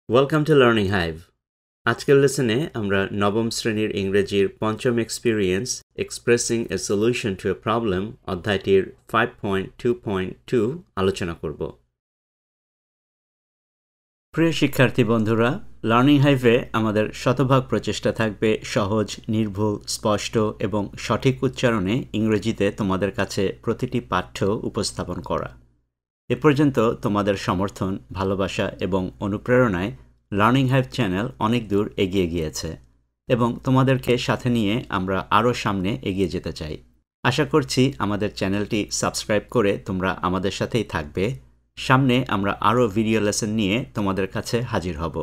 Welcome to learning hive. আজকের লেসনে আমরা নবম শ্রেণীর ইংরেজির পঞ্চম experience expressing a solution to a problem অধ্যায়টির 5.2.2 আলোচনা করব। প্রিয় শিক্ষার্থী বন্ধুরা, লার্নিং হাইভে আমাদের শতভাগ প্রচেষ্টা থাকবে সহজ, নির্ভুল, স্পষ্ট এবং সঠিক উচ্চারণে ইংরেজিতে তোমাদের কাছে প্রতিটি পাঠ্য উপস্থাপন করা। এ পর্যন্ত তোমাদের সমর্থন, ভালোবাসা এবং অনুপ্রেরণায় লার্নিং হাইভ চ্যানেল অনেক দূর এগিয়ে গিয়েছে এবং তোমাদেরকে সাথে নিয়ে আমরা আরও সামনে এগিয়ে যেতে চাই। আশা করছি আমাদের চ্যানেলটি সাবস্ক্রাইব করে তোমরা আমাদের সাথেই থাকবে। সামনে আমরা আরও ভিডিও লেসন নিয়ে তোমাদের কাছে হাজির হব।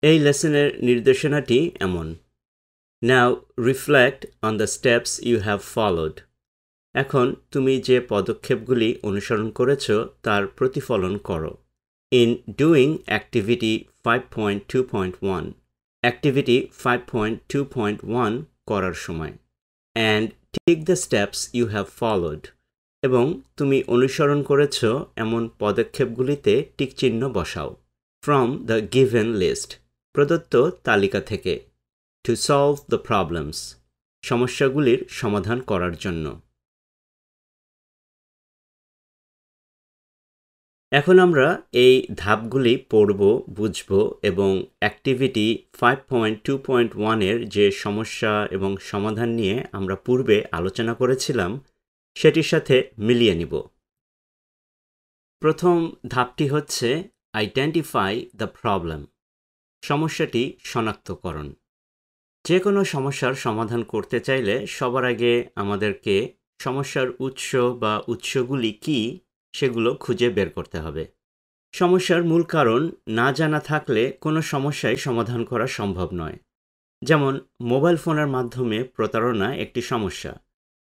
এই লেসনের নির্দেশনাটি এমন: Now reflect on the steps you have followed. এখন তুমি যে পদক্ষেপগুলি অনুসরণ করেছ তার প্রতিফলন করো। In doing activity 5.2.1, activity 5.2.1 করার সময়, and take the steps you have followed, এবং তুমি অনুসরণ করেছ এমন পদক্ষেপগুলিতে টিকচিহ্ন বসাও। From the given list, প্রদত্ত তালিকা থেকে। To solve the problems, সমস্যাগুলির সমাধান করার জন্য। এখন আমরা এই ধাপগুলি পড়ব, বুঝব এবং অ্যাক্টিভিটি 5.2.1 এর যে সমস্যা এবং সমাধান নিয়ে আমরা পূর্বে আলোচনা করেছিলাম সেটির সাথে মিলিয়ে নিব। প্রথম ধাপটি হচ্ছে আইডেন্টিফাই দ্য প্রবলেম, সমস্যাটি শনাক্তকরণ। যে কোনো সমস্যার সমাধান করতে চাইলে সবার আগে আমাদেরকে সমস্যার উৎস বা উৎসগুলি কী সেগুলো খুঁজে বের করতে হবে। সমস্যার মূল কারণ না জানা থাকলে কোনো সমস্যাই সমাধান করা সম্ভব নয়। যেমন মোবাইল ফোনের মাধ্যমে প্রতারণা একটি সমস্যা।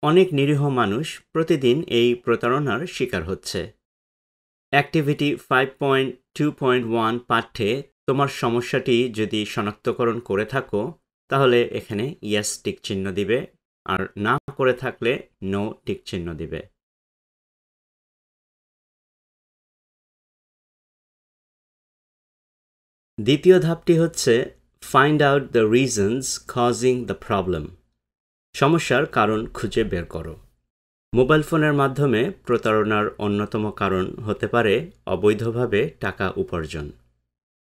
অনেক নিরীহ মানুষ প্রতিদিন এই প্রতারণার শিকার হচ্ছে। অ্যাক্টিভিটি 5.2.1 পাঠ্যে তোমার সমস্যাটি যদি শনাক্তকরণ করে থাকো তাহলে এখানে ইয়েস টিক চিহ্ন দিবে, আর না করে থাকলে নো টিক চিহ্ন দিবে। দ্বিতীয় ধাপটি হচ্ছে find out the reasons causing the problem, সমস্যার কারণ খুঁজে বের করো। মোবাইল ফোনের মাধ্যমে প্রতারণার অন্যতম কারণ হতে পারে অবৈধভাবে টাকা উপার্জন।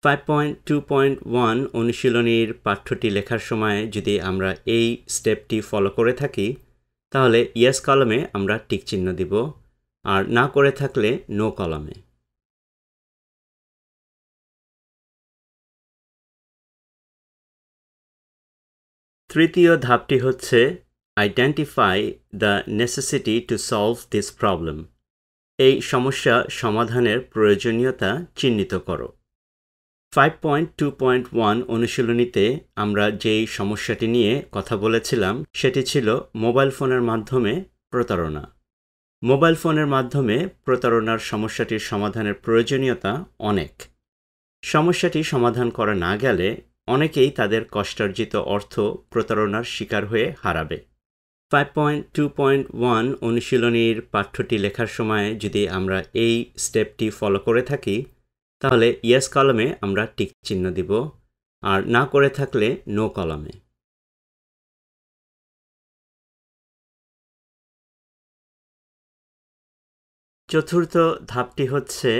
5.2.1 অনুশীলনীর পাঠ্যটি লেখার সময় যদি আমরা এই স্টেপটি ফলো করে থাকি তাহলে ইয়েস কলামে আমরা টিক চিহ্ন দিব, আর না করে থাকলে নো কলামে। তৃতীয় ধাপটি হচ্ছে identify the necessity to solve this problem, এই সমস্যা সমাধানের প্রয়োজনীয়তা চিহ্নিত করো। 5.2.1 অনুশীলনীতে আমরা যেই সমস্যাটি নিয়ে কথা বলেছিলাম সেটি ছিল মোবাইল ফোনের মাধ্যমে প্রতারণা। মোবাইল ফোনের মাধ্যমে প্রতারণার সমস্যাটির সমাধানের প্রয়োজনীয়তা অনেক। সমস্যাটি সমাধান করা না গেলে অনেকেই তাদের কষ্টার্জিত অর্থ প্রতারণার শিকার হয়ে হারাবে। 5.2.1 অনুশীলনীর পাঠ্যটি লেখার সময় যদি আমরা এই স্টেপটি ফলো করে থাকি তাহলে ইয়েস কলামে আমরা টিক চিহ্ন দিব, আর না করে থাকলে নো কলামে। চতুর্থ ধাপটি হচ্ছে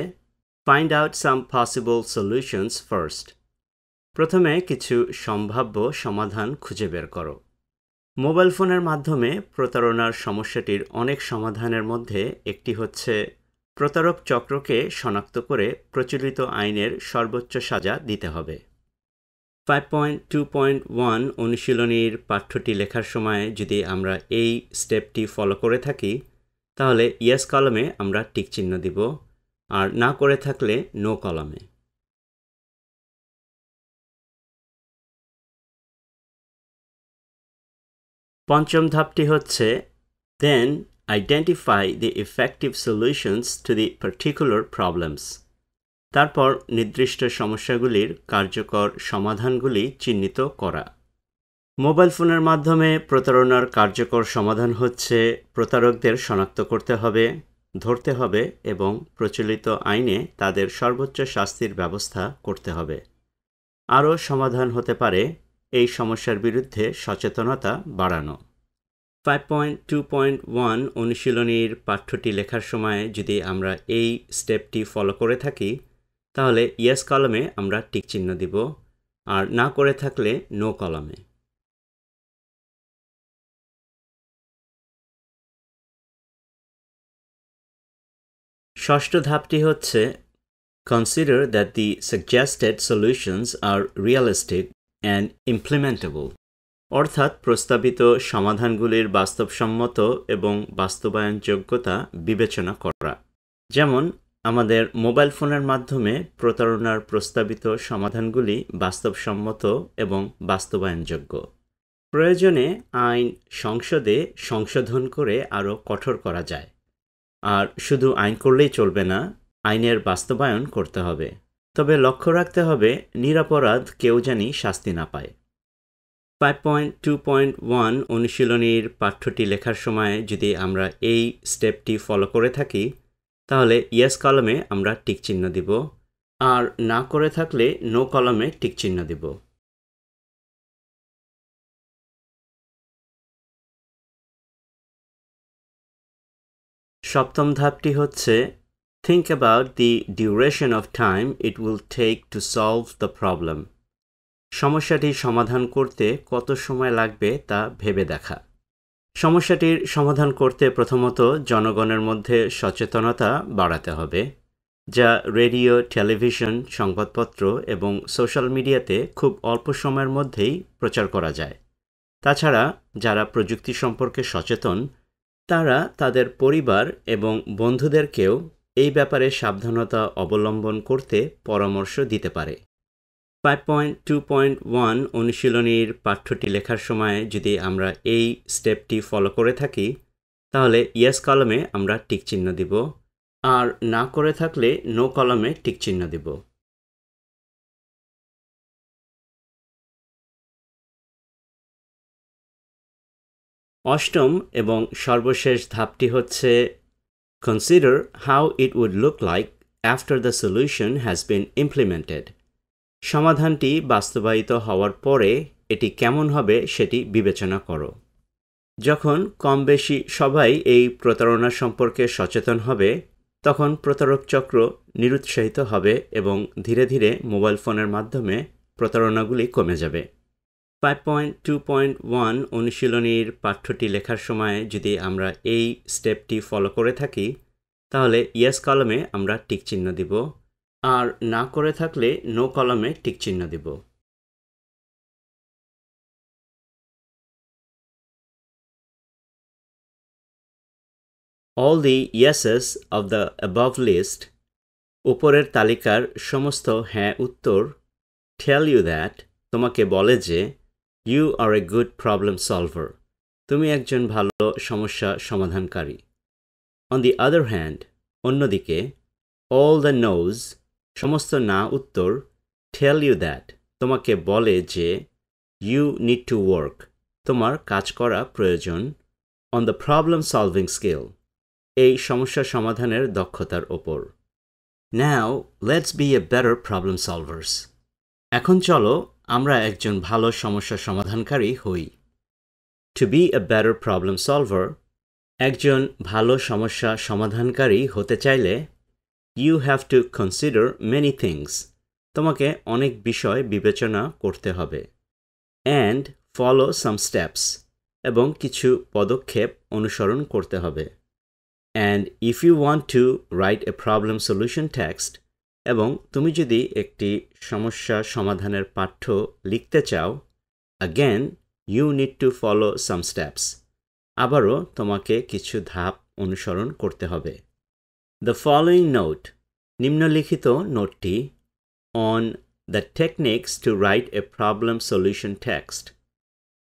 ফাইন্ড আউট সাম পসিবল সলিউশনস ফার্স্ট, প্রথমে কিছু সম্ভাব্য সমাধান খুঁজে বের করো। মোবাইল ফোনের মাধ্যমে প্রতারণার সমস্যাটির অনেক সমাধানের মধ্যে একটি হচ্ছে প্রতারক চক্রকে শনাক্ত করে প্রচলিত আইনের সর্বোচ্চ সাজা দিতে হবে। 5.2.1 অনুশীলনীর পাঠ্যটি লেখার সময় যদি আমরা এই স্টেপটি ফলো করে থাকি তাহলে ইয়েস কলামে আমরা টিক চিহ্ন দিব, আর না করে থাকলে নো কলামে। পঞ্চম ধাপটি হচ্ছে then identify the effective solutions to the particular problems, তারপর নির্দিষ্ট সমস্যাগুলির কার্যকর সমাধানগুলি চিহ্নিত করা। মোবাইল ফোনের মাধ্যমে প্রতারণার কার্যকর সমাধান হচ্ছে প্রতারকদের শনাক্ত করতে হবে, ধরতে হবে এবং প্রচলিত আইনে তাদের সর্বোচ্চ শাস্তির ব্যবস্থা করতে হবে। আরও সমাধান হতে পারে এই সমস্যার বিরুদ্ধে সচেতনতা বাড়ানো। 5.2.1 অনুশীলনীর পাঠ্যটি লেখার সময় যদি আমরা এই স্টেপটি ফলো করে থাকি তাহলে ইয়েস কলামে আমরা টিক চিহ্ন দিব, আর না করে থাকলে নো কলামে। ষষ্ঠ ধাপটি হচ্ছে Consider that the suggested solutions are realistic and implementable. অর্থাৎ প্রস্তাবিত সমাধানগুলির বাস্তবসম্মত এবং বাস্তবায়নযোগ্যতা বিবেচনা করা। যেমন আমাদের মোবাইল ফোনের মাধ্যমে প্রতারণার প্রস্তাবিত সমাধানগুলি বাস্তবসম্মত এবং বাস্তবায়নযোগ্য। প্রয়োজনে আইন সংসদে সংশোধন করে আরও কঠোর করা যায়। আর শুধু আইন করলেই চলবে না, আইনের বাস্তবায়ন করতে হবে। তবে লক্ষ্য রাখতে হবে নিরপরাধ কেউ যেন শাস্তি না পায়। 5.2.1 অনুশীলনীর পাঠ্যটি লেখার সময় যদি আমরা এই স্টেপটি ফলো করে থাকি তাহলে ইয়েস কলামে আমরা টিক চিহ্ন দিব, আর না করে থাকলে নো কলামে টিক চিহ্ন দিব। সপ্তম ধাপটি হচ্ছে Think about the duration of time it will take to solve the problem. সমস্যাটি সমাধান করতে কত সময় লাগবে তা ভেবে দেখা। সমস্যাটির সমাধান করতে প্রথমত জনগণের মধ্যে সচেতনতা বাড়াতে হবে, যা রেডিও, টেলিভিশন, সংবাদপত্র এবং সোশ্যাল মিডিয়াতে খুব অল্প সময়ের মধ্যেই প্রচার করা যায়। তাছাড়া যারা প্রযুক্তি সম্পর্কে সচেতন তারা তাদের পরিবার এবং বন্ধুদেরকেও এই ব্যাপারে সাবধানতা অবলম্বন করতে পরামর্শ দিতে পারে। 5.2.1 অনুশীলনীর পাঠ্যটি লেখার সময় যদি আমরা এই স্টেপটি ফলো করে থাকি তাহলে ইয়েস কলামে আমরা টিক চিহ্ন দিব, আর না করে থাকলে নো কলামে টিক চিহ্ন দিব। অষ্টম এবং সর্বশেষ ধাপটি হচ্ছে Consider how it would look like after the solution has been implemented. সমাধানটি বাস্তবায়িত হওয়ার পরে এটি কেমন হবে সেটি বিবেচনা করো। যখন কম বেশি সবাই এই প্রতারণা সম্পর্কে সচেতন হবে তখন প্রতারক চক্র নিরুৎসাহিত হবে এবং ধীরে ধীরে মোবাইল ফোনের মাধ্যমে প্রতারণাগুলি কমে যাবে। 5.2.1 অনুশীলনীর পাঠ্যটি লেখার সময় যদি আমরা এই স্টেপটি ফলো করে থাকি তাহলে ইয়েস কলামে আমরা টিক চিহ্ন দিব, আর না করে থাকলে নো কলামে টিক চিহ্ন দিব। All the yeses of the above list, উপরের তালিকার সমস্ত হ্যাঁ উত্তর, tell you that, তোমাকে বলে যে You are a good problem solver. তুমি একজন ভালো সমস্যা সমাধানকারী। On the other hand, অন্যদিকে, all the no's, সমস্ত না উত্তর, tell you that, তোমাকে বলে যে You need to work, তোমার কাজ করা প্রয়োজন, on the problem solving skill, এই সমস্যা সমাধানের দক্ষতার ওপর। Now, let's be a better problem solvers. এখন চলো আমরা একজন ভালো সমস্যা সমাধানকারী হই। To be a better problem solver, একজন ভালো সমস্যা সমাধানকারী হতে চাইলে you have to consider many things. তোমাকে অনেক বিষয় বিবেচনা করতে হবে। And follow some steps. এবং কিছু পদক্ষেপ অনুসরণ করতে হবে। And if you want to write a problem solution text, এবং তুমি যদি একটি সমস্যা সমাধানের পাঠ্য লিখতে চাও, again you need to follow some steps. আবারও তোমাকে কিছু ধাপ অনুসরণ করতে হবে। The following note, নিম্নলিখিত নোটটি on the techniques to write a problem solution text,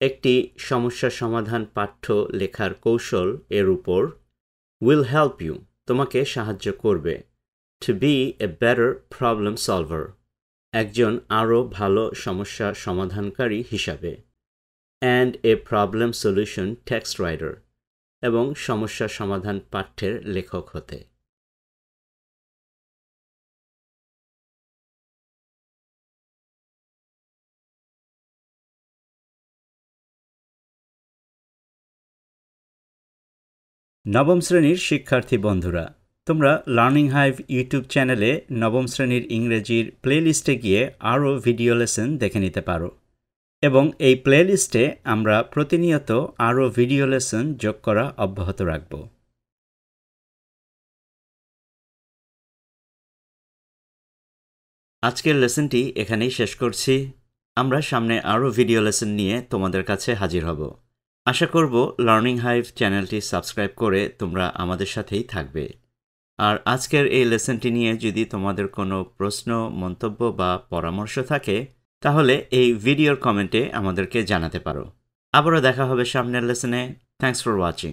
একটি সমস্যা সমাধান পাঠ্য লেখার কৌশল এর উপর, will help you, তোমাকে সাহায্য করবে To be a better problem solver. একজন আরও ভালো সমস্যা সমাধানকারী হিসাবে। And a problem solution text writer. এবং সমস্যা সমাধান পাঠ্যের লেখক হতে। নবম শ্রেণীর শিক্ষার্থী বন্ধুরা, তোমরা লার্নিং হাইভ ইউটিউব চ্যানেলে নবম শ্রেণীর ইংরেজির প্লেলিস্টে গিয়ে আরও ভিডিও লেসন দেখে নিতে পারো এবং এই প্লেলিস্টে আমরা প্রতিনিয়ত আরও ভিডিও লেসন যোগ করা অব্যাহত রাখব। আজকের লেসনটি এখানেই শেষ করছি। আমরা সামনে আরও ভিডিও লেসন নিয়ে তোমাদের কাছে হাজির হব। আশা করব লার্নিং হাইভ চ্যানেলটি সাবস্ক্রাইব করে তোমরা আমাদের সাথেই থাকবে। আর আজকের এই লেসনটি নিয়ে যদি তোমাদের কোনো প্রশ্ন, মন্তব্য বা পরামর্শ থাকে তাহলে এই ভিডিওর কমেন্টে আমাদেরকে জানাতে পারো। আবারও দেখা হবে সামনের লেসনে। Thanks for watching.